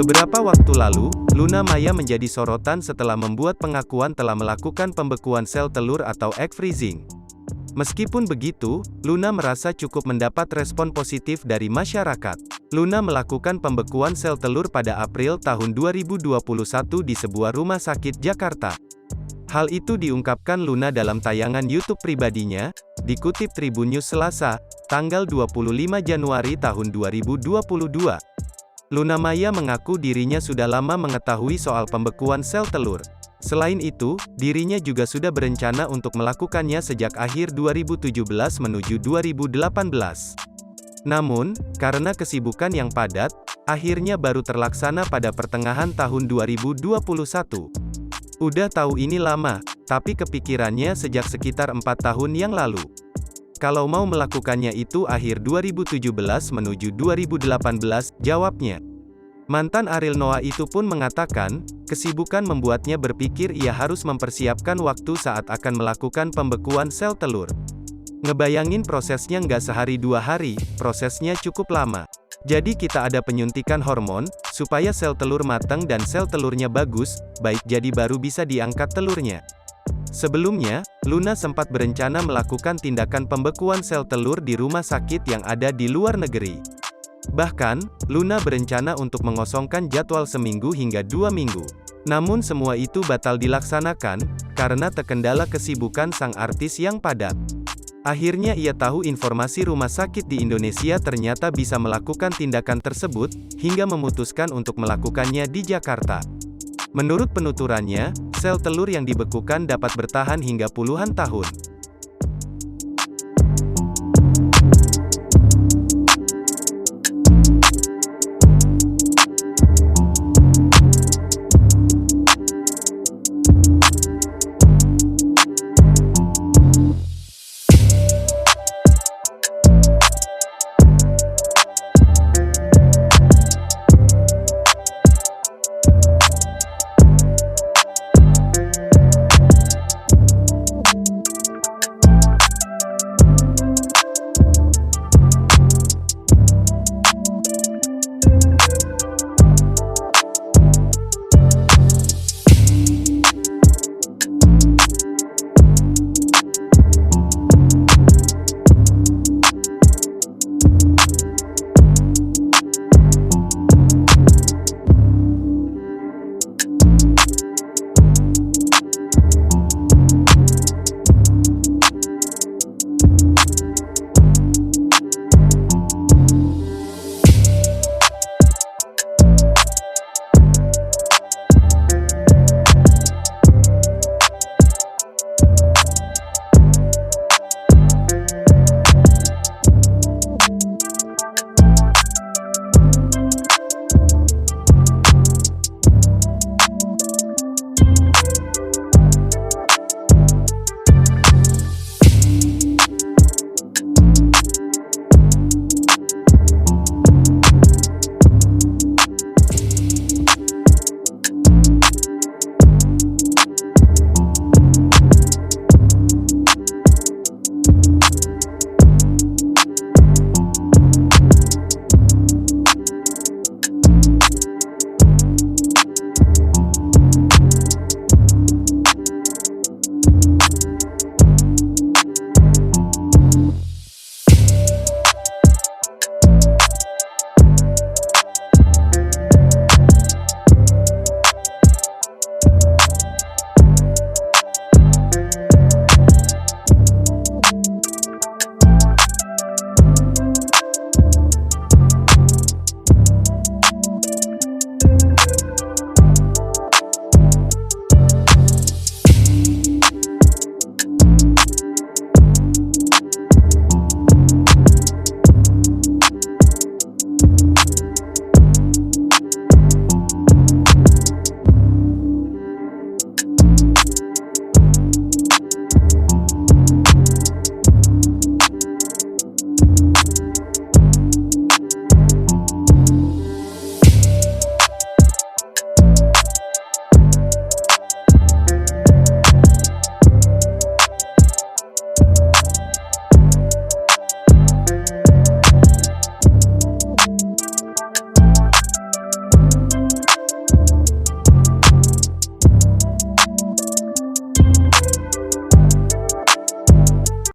Beberapa waktu lalu, Luna Maya menjadi sorotan setelah membuat pengakuan telah melakukan pembekuan sel telur atau egg freezing. Meskipun begitu, Luna merasa cukup mendapat respon positif dari masyarakat. Luna melakukan pembekuan sel telur pada April tahun 2021 di sebuah rumah sakit Jakarta. Hal itu diungkapkan Luna dalam tayangan YouTube pribadinya, dikutip Tribun News Selasa, tanggal 25 Januari tahun 2022. Luna Maya mengaku dirinya sudah lama mengetahui soal pembekuan sel telur. Selain itu, dirinya juga sudah berencana untuk melakukannya sejak akhir 2017 menuju 2018. Namun, karena kesibukan yang padat, akhirnya baru terlaksana pada pertengahan tahun 2021. Udah tahu ini lama, tapi kepikirannya sejak sekitar 4 tahun yang lalu. Kalau mau melakukannya itu akhir 2017 menuju 2018, jawabnya. Mantan Ariel Noah itu pun mengatakan, kesibukan membuatnya berpikir ia harus mempersiapkan waktu saat akan melakukan pembekuan sel telur. Ngebayangin prosesnya nggak sehari 2 hari, prosesnya cukup lama. Jadi kita ada penyuntikan hormon, supaya sel telur matang dan sel telurnya bagus, baik jadi baru bisa diangkat telurnya. Sebelumnya, Luna sempat berencana melakukan tindakan pembekuan sel telur di rumah sakit yang ada di luar negeri. Bahkan, Luna berencana untuk mengosongkan jadwal seminggu hingga 2 minggu. Namun semua itu batal dilaksanakan, karena terkendala kesibukan sang artis yang padat. Akhirnya ia tahu informasi rumah sakit di Indonesia ternyata bisa melakukan tindakan tersebut, hingga memutuskan untuk melakukannya di Jakarta. Menurut penuturannya, sel telur yang dibekukan dapat bertahan hingga puluhan tahun.